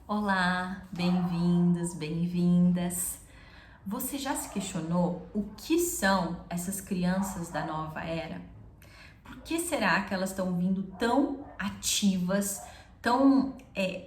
Olá, bem-vindos, bem-vindas. Você já se questionou o que são essas crianças da nova era? Por que será que elas estão vindo tão ativas, tão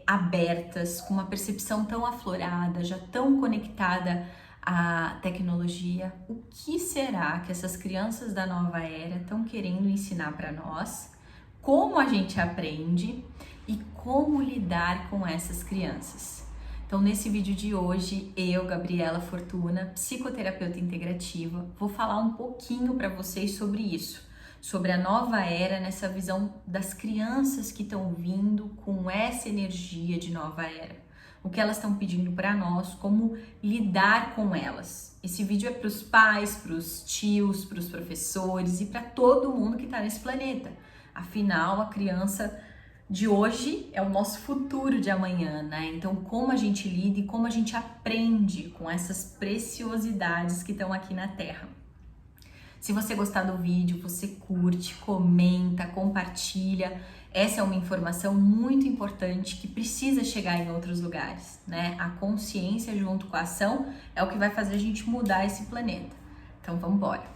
abertas, com uma percepção tão aflorada, já tão conectada à tecnologia? O que será que essas crianças da nova era estão querendo ensinar para nós? Como a gente aprende e como lidar com essas crianças? Então, nesse vídeo de hoje, eu, Gabriela Fortuna, psicoterapeuta integrativa, vou falar um pouquinho para vocês sobre isso, sobre a nova era nessa visão das crianças que estão vindo com essa energia de nova era. O que elas estão pedindo para nós, como lidar com elas. Esse vídeo é para os pais, para os tios, para os professores e para todo mundo que está nesse planeta. Afinal, a criança de hoje é o nosso futuro de amanhã, né? Então, como a gente lida e como a gente aprende com essas preciosidades que estão aqui na Terra. Se você gostar do vídeo, você curte, comenta, compartilha. Essa é uma informação muito importante que precisa chegar em outros lugares, né? A consciência junto com a ação é o que vai fazer a gente mudar esse planeta. Então, vamos embora.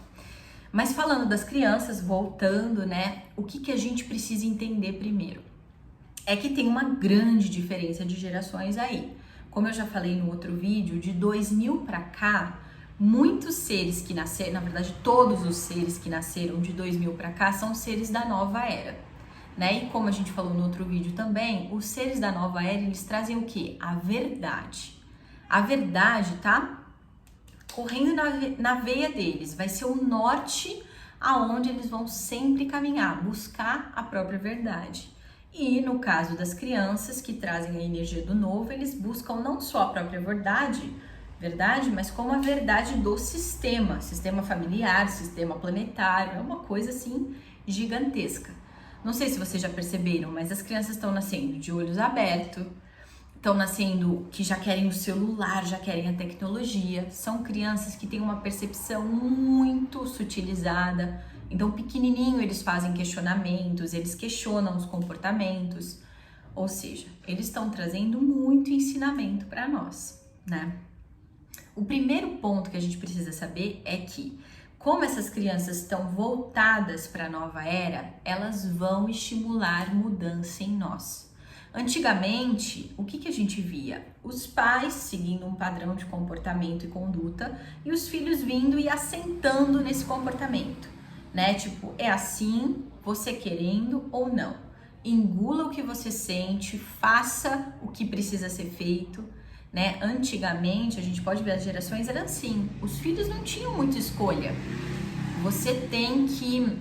Mas falando das crianças, voltando, né? O que a gente precisa entender primeiro? É que tem uma grande diferença de gerações aí. Como eu já falei no outro vídeo, de 2000 para cá, muitos seres que nasceram, na verdade todos os seres que nasceram de 2000 para cá são seres da nova era, né? E como a gente falou no outro vídeo também, os seres da nova era, eles trazem o quê? A verdade. A verdade tá correndo na veia deles, vai ser o norte aonde eles vão sempre caminhar, buscar a própria verdade. E no caso das crianças que trazem a energia do novo, eles buscam não só a própria verdade, mas como a verdade do sistema familiar, sistema planetário, é uma coisa assim gigantesca. Não sei se vocês já perceberam, mas as crianças estão nascendo de olhos abertos, estão nascendo que já querem o celular, já querem a tecnologia. São crianças que têm uma percepção muito sutilizada. Então, pequenininho, eles fazem questionamentos, eles questionam os comportamentos. Ou seja, eles estão trazendo muito ensinamento para nós, né? O primeiro ponto que a gente precisa saber é que, como essas crianças estão voltadas para a nova era, elas vão estimular mudança em nós. Antigamente, o que a gente via? Os pais seguindo um padrão de comportamento e conduta e os filhos vindo e assentando nesse comportamento, né? Tipo, é assim, você querendo ou não. Engula o que você sente, faça o que precisa ser feito, né? Antigamente, a gente pode ver as gerações, era assim, os filhos não tinham muita escolha. Você tem que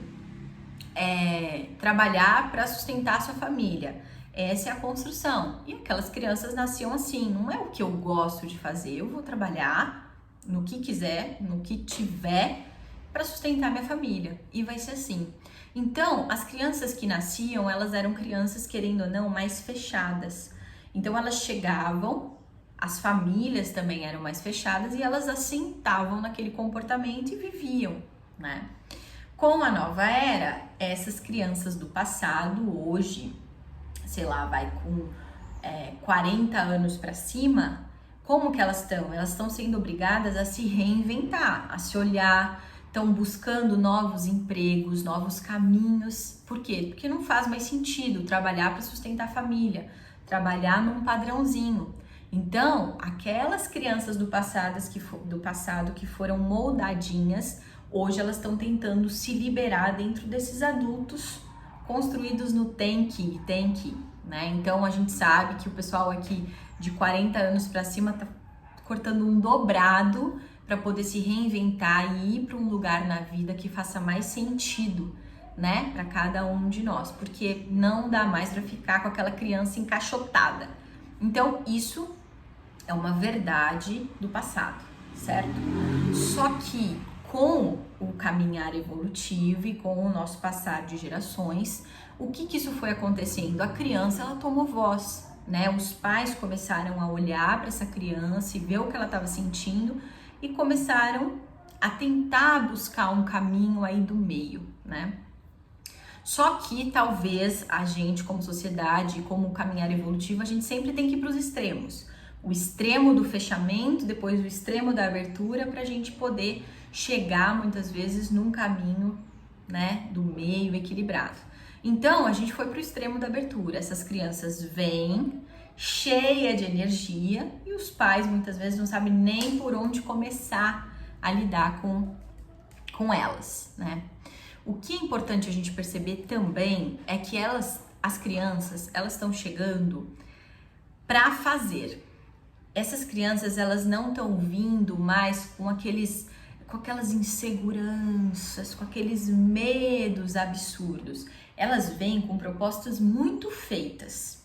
trabalhar para sustentar a sua família. Essa é a construção. E aquelas crianças nasciam assim, não é o que eu gosto de fazer, eu vou trabalhar no que quiser, no que tiver para sustentar minha família. E vai ser assim. Então, as crianças que nasciam, elas eram crianças, querendo ou não, mais fechadas. Então, elas chegavam, as famílias também eram mais fechadas e elas assentavam naquele comportamento e viviam, né? Com a nova era, essas crianças do passado, hoje, sei lá, vai com 40 anos para cima, como que elas estão? Elas estão sendo obrigadas a se reinventar, a se olhar, estão buscando novos empregos, novos caminhos. Por quê? Porque não faz mais sentido trabalhar para sustentar a família, trabalhar num padrãozinho. Então, aquelas crianças do passado que foram moldadinhas, hoje elas estão tentando se liberar dentro desses adultos construídos no tem que, né? Então a gente sabe que o pessoal aqui de 40 anos para cima tá cortando um dobrado para poder se reinventar e ir para um lugar na vida que faça mais sentido, né, para cada um de nós, porque não dá mais para ficar com aquela criança encaixotada. Então isso é uma verdade do passado, certo? Só que com o caminhar evolutivo e com o nosso passar de gerações, o que isso foi acontecendo? A criança, ela tomou voz, né? Os pais começaram a olhar para essa criança e ver o que ela estava sentindo e começaram a tentar buscar um caminho aí do meio, né? Só que talvez a gente, como sociedade, como caminhar evolutivo, a gente sempre tem que ir para os extremos. O extremo do fechamento, depois o extremo da abertura, para a gente poder chegar muitas vezes num caminho, né, do meio equilibrado. Então a gente foi para o extremo da abertura. Essas crianças vêm cheia de energia e os pais muitas vezes não sabem nem por onde começar a lidar com elas, né? O que é importante a gente perceber também é que as crianças, elas estão chegando para fazer. Essas crianças, elas não estão vindo mais com aquelas inseguranças, com aqueles medos absurdos. Elas vêm com propostas muito feitas.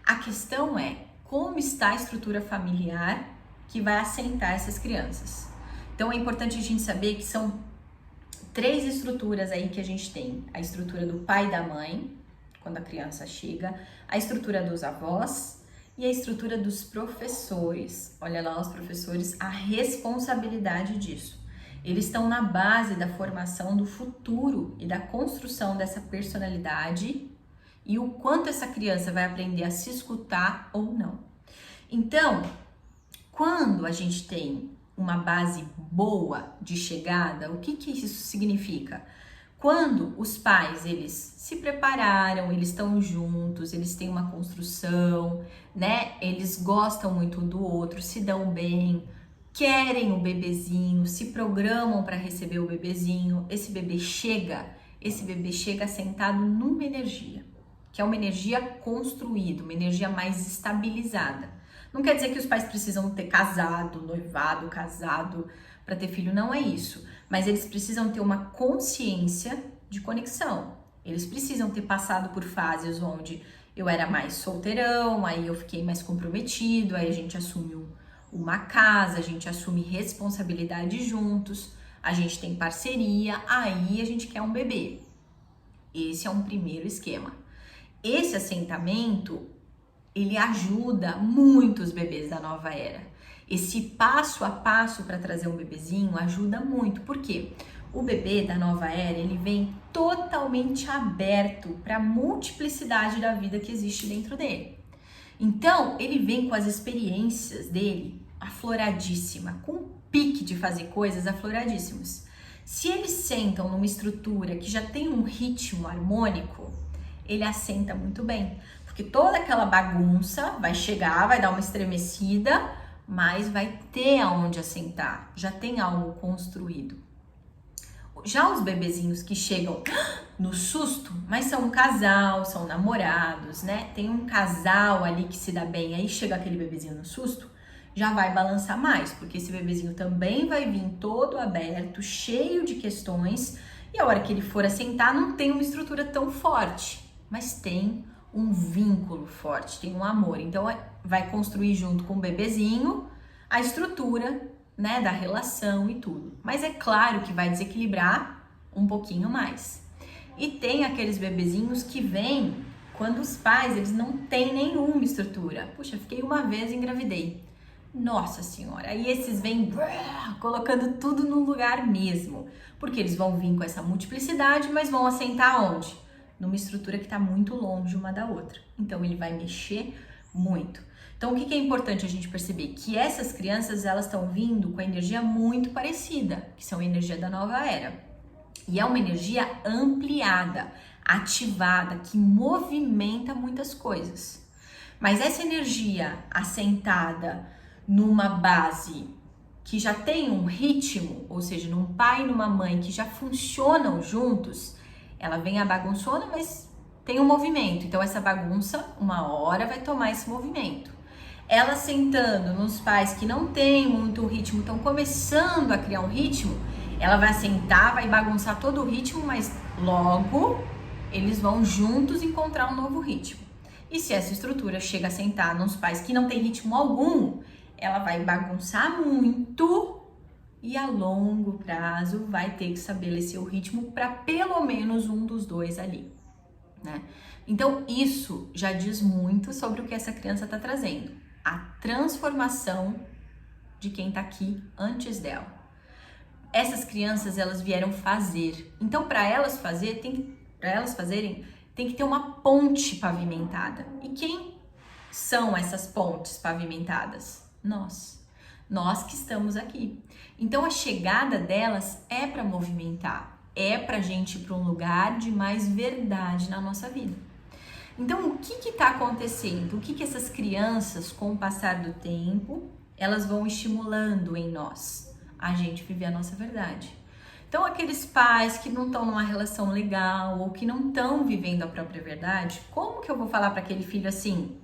A questão é como está a estrutura familiar que vai assentar essas crianças. Então é importante a gente saber que são 3 estruturas aí que a gente tem. A estrutura do pai e da mãe, quando a criança chega, a estrutura dos avós e a estrutura dos professores. Olha lá os professores, a responsabilidade disso. Eles estão na base da formação do futuro e da construção dessa personalidade e o quanto essa criança vai aprender a se escutar ou não. Então, quando a gente tem uma base boa de chegada, o que isso significa? Quando os pais, eles se prepararam, eles estão juntos, eles têm uma construção, né? Eles gostam muito um do outro, se dão bem, querem o bebezinho, se programam para receber o bebezinho. Esse bebê chega sentado numa energia, que é uma energia construída, uma energia mais estabilizada. Não quer dizer que os pais precisam ter noivado, casado para ter filho, não é isso. Mas eles precisam ter uma consciência de conexão. Eles precisam ter passado por fases onde eu era mais solteirão, aí eu fiquei mais comprometido, aí a gente assume uma casa, a gente assume responsabilidade juntos, a gente tem parceria, aí a gente quer um bebê. Esse é um primeiro esquema. Esse assentamento, ele ajuda muitos bebês da nova era. Esse passo a passo para trazer um bebezinho ajuda muito. Por quê? O bebê da nova era, ele vem totalmente aberto para a multiplicidade da vida que existe dentro dele. Então, ele vem com as experiências dele afloradíssima, com um pique de fazer coisas afloradíssimos. Se eles sentam numa estrutura que já tem um ritmo harmônico, ele assenta muito bem. Porque toda aquela bagunça vai chegar, vai dar uma estremecida, mas vai ter aonde assentar, já tem algo construído. Já os bebezinhos que chegam no susto, mas são um casal, são namorados, né? Tem um casal ali que se dá bem, aí chega aquele bebezinho no susto, já vai balançar mais, porque esse bebezinho também vai vir todo aberto, cheio de questões, e a hora que ele for assentar não tem uma estrutura tão forte, mas tem um vínculo forte, tem um amor. Então vai construir junto com o bebezinho a estrutura, né, da relação e tudo. Mas é claro que vai desequilibrar um pouquinho mais. E tem aqueles bebezinhos que vêm quando os pais, eles não têm nenhuma estrutura. Puxa, fiquei uma vez e engravidei. Nossa senhora, aí esses vêm colocando tudo no lugar mesmo. Porque eles vão vir com essa multiplicidade, mas vão assentar onde? Numa estrutura que está muito longe uma da outra. Então ele vai mexer muito. Então o que é importante a gente perceber? Que essas crianças, elas estão vindo com a energia muito parecida, que são a energia da nova era. E é uma energia ampliada, ativada, que movimenta muitas coisas. Mas essa energia assentada numa base que já tem um ritmo, ou seja, num pai e numa mãe que já funcionam juntos, ela vem a bagunçona, mas tem um movimento. Então essa bagunça, uma hora vai tomar esse movimento. Ela sentando nos pais que não tem muito ritmo, estão começando a criar um ritmo, ela vai sentar, vai bagunçar todo o ritmo, mas logo eles vão juntos encontrar um novo ritmo. E se essa estrutura chega a sentar nos pais que não tem ritmo algum, ela vai bagunçar muito e a longo prazo vai ter que estabelecer o ritmo para pelo menos um dos dois ali, né? Então isso já diz muito sobre o que essa criança está trazendo, a transformação de quem está aqui antes dela. Essas crianças, elas vieram fazer, então para elas fazer tem que para elas fazerem, tem que ter uma ponte pavimentada. E quem são essas pontes pavimentadas? Nós que estamos aqui. Então a chegada delas é para movimentar, é para a gente ir para um lugar de mais verdade na nossa vida. Então o que está acontecendo? O que essas crianças, com o passar do tempo, elas vão estimulando em nós? A gente viver a nossa verdade. Então aqueles pais que não estão numa relação legal ou que não estão vivendo a própria verdade, como que eu vou falar para aquele filho assim?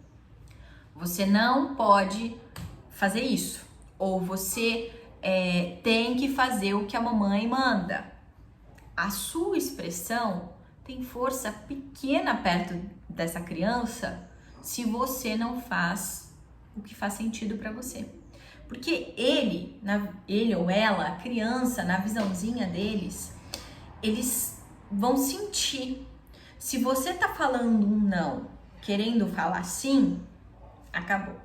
Você não pode fazer isso. Ou você tem que fazer o que a mamãe manda. A sua expressão tem força pequena perto dessa criança se você não faz o que faz sentido para você. Porque ele ou ela, a criança, na visãozinha deles, eles vão sentir. Se você tá falando um não, querendo falar sim, acabou.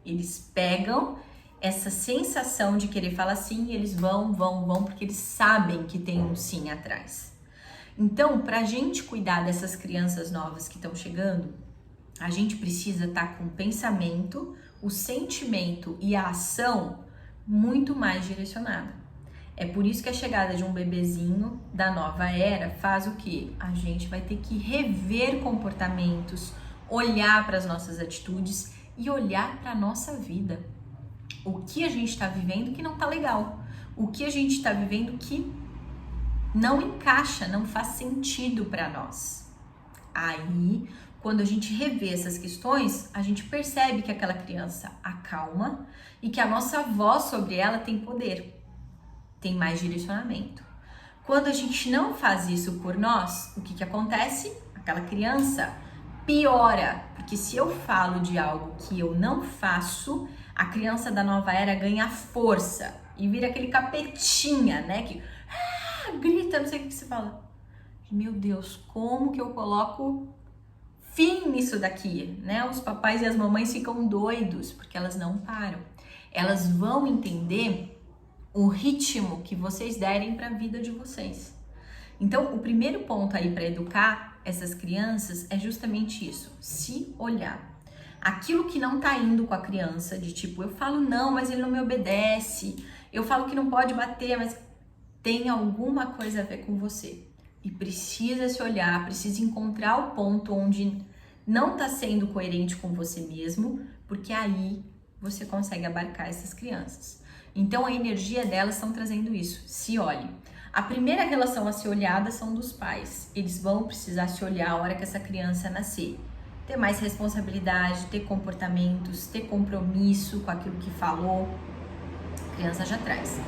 Eles pegam essa sensação de querer falar sim e eles vão, porque eles sabem que tem um sim atrás. Então, pra gente cuidar dessas crianças novas que estão chegando, a gente precisa estar com o pensamento, o sentimento e a ação muito mais direcionada. É por isso que a chegada de um bebezinho da nova era faz o quê? A gente vai ter que rever comportamentos, olhar para as nossas atitudes e olhar para a nossa vida. O que a gente está vivendo que não está legal. O que a gente está vivendo que não encaixa, não faz sentido para nós. Aí, quando a gente revê essas questões, a gente percebe que aquela criança acalma e que a nossa voz sobre ela tem poder, tem mais direcionamento. Quando a gente não faz isso por nós, o que acontece? Aquela criança piora, porque se eu falo de algo que eu não faço, a criança da nova era ganha força e vira aquele capetinha, né? Que grita, não sei o que você fala. Meu Deus, como que eu coloco fim nisso daqui, né? Os papais e as mamães ficam doidos porque elas não param. Elas vão entender o ritmo que vocês derem para a vida de vocês. Então, o primeiro ponto aí para educar essas crianças é justamente isso, se olhar. Aquilo que não tá indo com a criança, de tipo, eu falo não, mas ele não me obedece, eu falo que não pode bater, mas tem alguma coisa a ver com você. E precisa se olhar, precisa encontrar o ponto onde não tá sendo coerente com você mesmo, porque aí você consegue abarcar essas crianças. Então a energia delas estão trazendo isso, se olhe. A primeira relação a ser olhada são dos pais. Eles vão precisar se olhar a hora que essa criança nascer. Ter mais responsabilidade, ter comportamentos, ter compromisso com aquilo que falou. A criança já traz.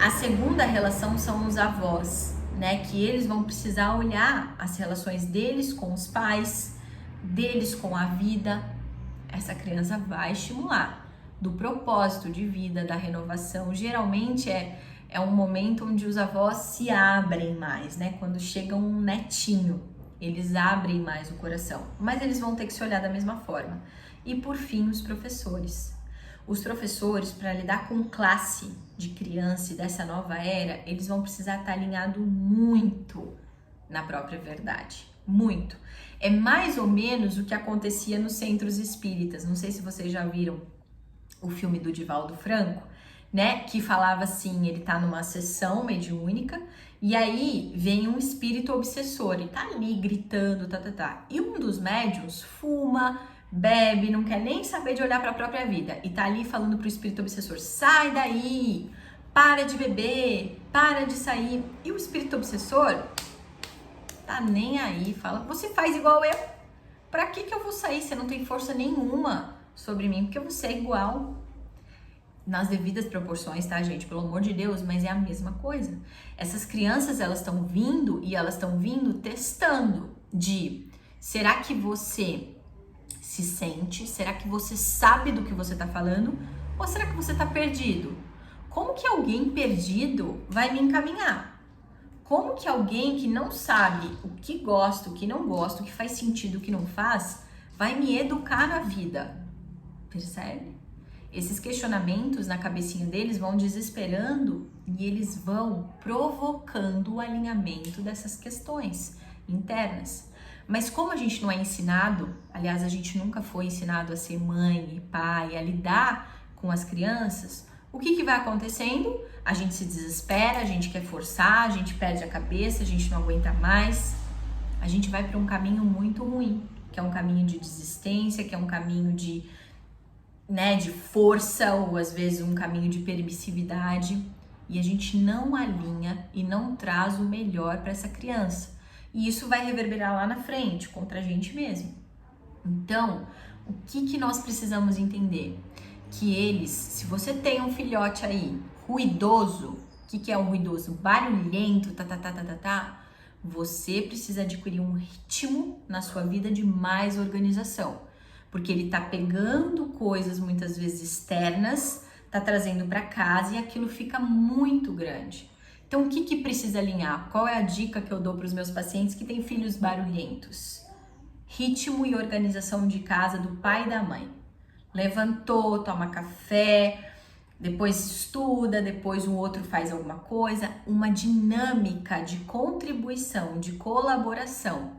A segunda relação são os avós, né? Que eles vão precisar olhar as relações deles com os pais, deles com a vida. Essa criança vai estimular do propósito de vida, da renovação. Geralmente é um momento onde os avós se abrem mais, né? Quando chega um netinho, eles abrem mais o coração, mas eles vão ter que se olhar da mesma forma. E por fim, os professores. Os professores, para lidar com classe de criança e dessa nova era, eles vão precisar estar alinhados muito na própria verdade. Muito. É mais ou menos o que acontecia nos centros espíritas. Não sei se vocês já viram o filme do Divaldo Franco, né? Que falava assim, ele tá numa sessão mediúnica e aí vem um espírito obsessor e tá ali gritando, E um dos médiuns fuma, bebe, não quer nem saber de olhar para a própria vida e tá ali falando pro espírito obsessor: sai daí, para de beber, para de sair. E o espírito obsessor tá nem aí, fala: você faz igual eu, pra que eu vou sair? Você não tem força nenhuma sobre mim, porque você é igual. Nas devidas proporções, tá, gente? Pelo amor de Deus, mas é a mesma coisa. Essas crianças, elas estão vindo e elas estão vindo testando de: será que você se sente? Será que você sabe do que você tá falando? Ou será que você tá perdido? Como que alguém perdido vai me encaminhar? Como que alguém que não sabe o que gosta, o que não gosta, o que faz sentido, o que não faz, vai me educar na vida? Percebe? Esses questionamentos na cabecinha deles vão desesperando e eles vão provocando o alinhamento dessas questões. internas. Mas como a gente não é ensinado, aliás, a gente nunca foi ensinado a ser mãe e pai, a lidar com as crianças, o que vai acontecendo? A gente se desespera, a gente quer forçar, a gente perde a cabeça, a gente não aguenta mais. A gente vai para um caminho muito ruim, que é um caminho de desistência, que é um caminho de força, ou às vezes um caminho de permissividade, e a gente não alinha e não traz o melhor para essa criança. E isso vai reverberar lá na frente, contra a gente mesmo. Então, o que nós precisamos entender? Que eles, se você tem um filhote aí, ruidoso, o que é um ruidoso? Barulhento, você precisa adquirir um ritmo na sua vida de mais organização. Porque ele tá pegando coisas muitas vezes externas, tá trazendo para casa e aquilo fica muito grande. Então, o que precisa alinhar? Qual é a dica que eu dou para os meus pacientes que têm filhos barulhentos? Ritmo e organização de casa do pai e da mãe. Levantou, toma café, depois estuda, depois o outro faz alguma coisa. Uma dinâmica de contribuição, de colaboração.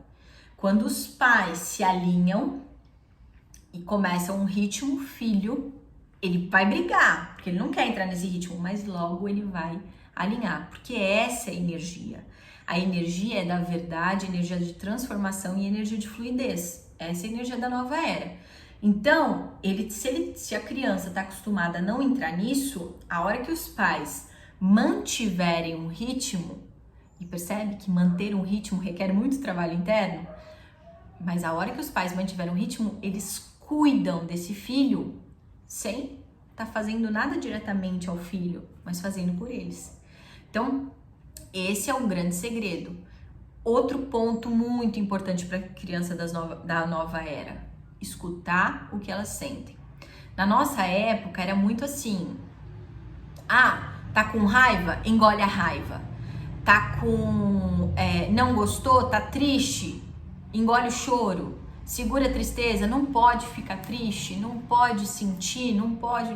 Quando os pais se alinham e começam um ritmo, filho, ele vai brigar, porque ele não quer entrar nesse ritmo, mas logo ele vai alinhar, porque essa é a energia. A energia é da verdade, energia de transformação e energia de fluidez. Essa é a energia da nova era. Então, se a criança está acostumada a não entrar nisso, a hora que os pais mantiverem um ritmo, e percebe que manter um ritmo requer muito trabalho interno, mas a hora que os pais mantiverem um ritmo, eles cuidam desse filho sem estar fazendo nada diretamente ao filho, mas fazendo por eles. Então, esse é um grande segredo. Outro ponto muito importante para a criança da nova era: escutar o que elas sentem. Na nossa época era muito assim: tá com raiva? Engole a raiva. Não gostou? Tá triste? Engole o choro. Segura a tristeza. Não pode ficar triste, não pode sentir, não pode.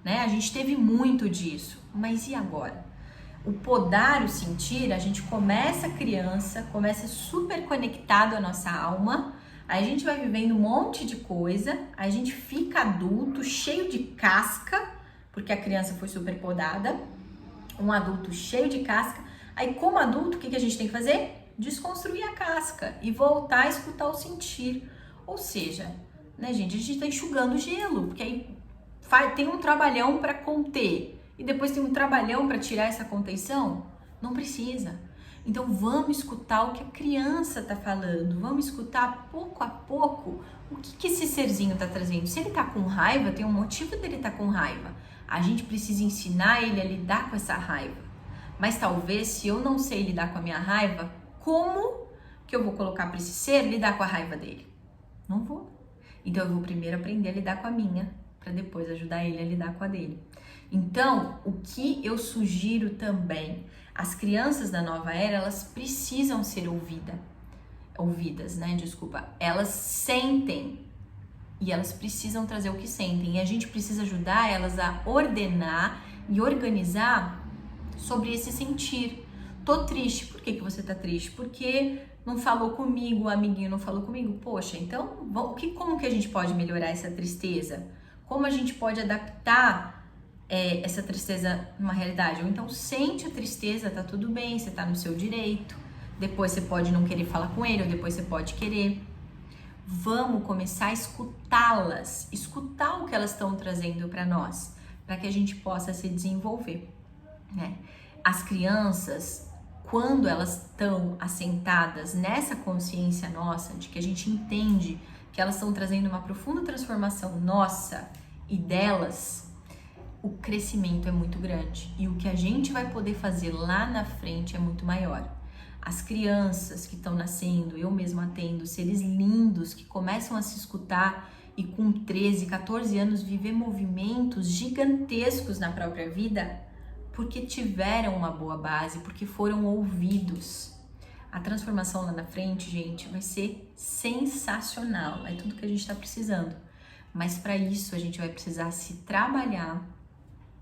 Né? A gente teve muito disso. Mas e agora? O podar, o sentir, a gente começa criança, começa super conectado à nossa alma, aí a gente vai vivendo um monte de coisa, aí a gente fica adulto, cheio de casca, porque a criança foi super podada, um adulto cheio de casca. Aí como adulto, o que a gente tem que fazer? Desconstruir a casca e voltar a escutar o sentir. Ou seja, né, gente, a gente tá enxugando gelo, porque aí tem um trabalhão para conter e depois tem um trabalhão para tirar essa contenção. Não precisa. Então vamos escutar o que a criança tá falando, vamos escutar pouco a pouco o que esse serzinho tá trazendo. Se ele tá com raiva, tem um motivo dele tá com raiva. A gente precisa ensinar ele a lidar com essa raiva. Mas talvez, se eu não sei lidar com a minha raiva, como que eu vou colocar para esse ser lidar com a raiva dele? Não vou. Então eu vou primeiro aprender a lidar com a minha, para depois ajudar ele a lidar com a dele. Então, o que eu sugiro também, as crianças da nova era, elas precisam ser ouvidas, né? Desculpa. Elas sentem e elas precisam trazer o que sentem. E a gente precisa ajudar elas a ordenar e organizar sobre esse sentir. Tô triste. Por que você tá triste? Porque não falou comigo, o amiguinho não falou comigo. Poxa, então, como que a gente pode melhorar essa tristeza? Como a gente pode adaptar essa tristeza numa realidade? Ou então sente a tristeza, tá tudo bem, você tá no seu direito. Depois você pode não querer falar com ele, ou depois você pode querer. Vamos começar a escutá-las, escutar o que elas estão trazendo para nós, para que a gente possa se desenvolver, né? As crianças, quando elas estão assentadas nessa consciência nossa, de que a gente entende que elas estão trazendo uma profunda transformação nossa e delas, o crescimento é muito grande e o que a gente vai poder fazer lá na frente é muito maior. As crianças que estão nascendo, eu mesma atendo, seres lindos que começam a se escutar e com 13, 14 anos viver movimentos gigantescos na própria vida, porque tiveram uma boa base, porque foram ouvidos. A transformação lá na frente, gente, vai ser sensacional. É tudo que a gente está precisando. Mas para isso a gente vai precisar se trabalhar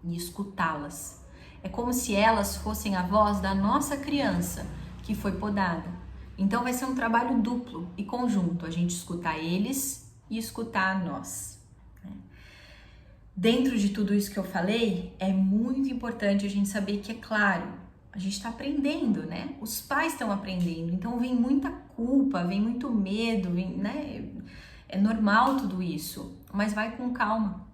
e escutá-las. É como se elas fossem a voz da nossa criança, que foi podada. Então vai ser um trabalho duplo e conjunto, a gente escutar eles e escutar nós. Dentro de tudo isso que eu falei, é muito importante a gente saber que, é claro, a gente está aprendendo, né? Os pais estão aprendendo, então vem muita culpa, vem muito medo, né? É normal tudo isso, mas vai com calma.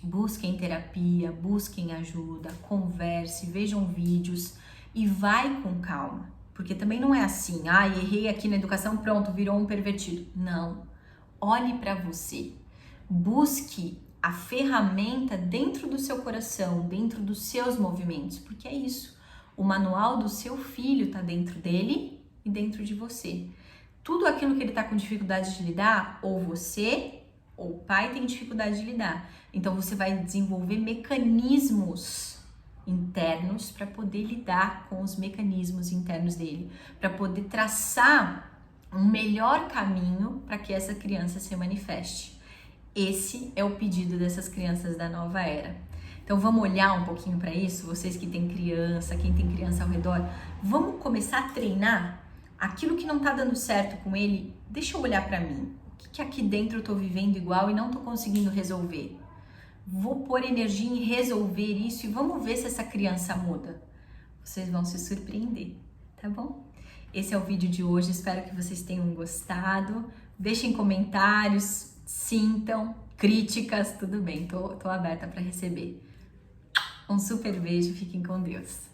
Busquem terapia, busquem ajuda, converse, vejam vídeos e vai com calma. Porque também não é assim, errei aqui na educação, pronto, virou um pervertido. Não. Olhe para você. Busque a ferramenta dentro do seu coração, dentro dos seus movimentos, porque é isso. O manual do seu filho está dentro dele e dentro de você. Tudo aquilo que ele está com dificuldade de lidar, ou você ou o pai tem dificuldade de lidar. Então você vai desenvolver mecanismos internos para poder lidar com os mecanismos internos dele, para poder traçar um melhor caminho para que essa criança se manifeste. Esse é o pedido dessas crianças da nova era. Então vamos olhar um pouquinho para isso, vocês que têm criança, quem tem criança ao redor, vamos começar a treinar aquilo que não tá dando certo com ele. Deixa eu olhar para mim, o que aqui dentro eu tô vivendo igual e não tô conseguindo resolver. Vou pôr energia em resolver isso e vamos ver se essa criança muda. Vocês vão se surpreender, tá bom? Esse é o vídeo de hoje, espero que vocês tenham gostado. Deixem comentários, sintam, críticas, tudo bem, tô aberta para receber. Um super beijo, fiquem com Deus.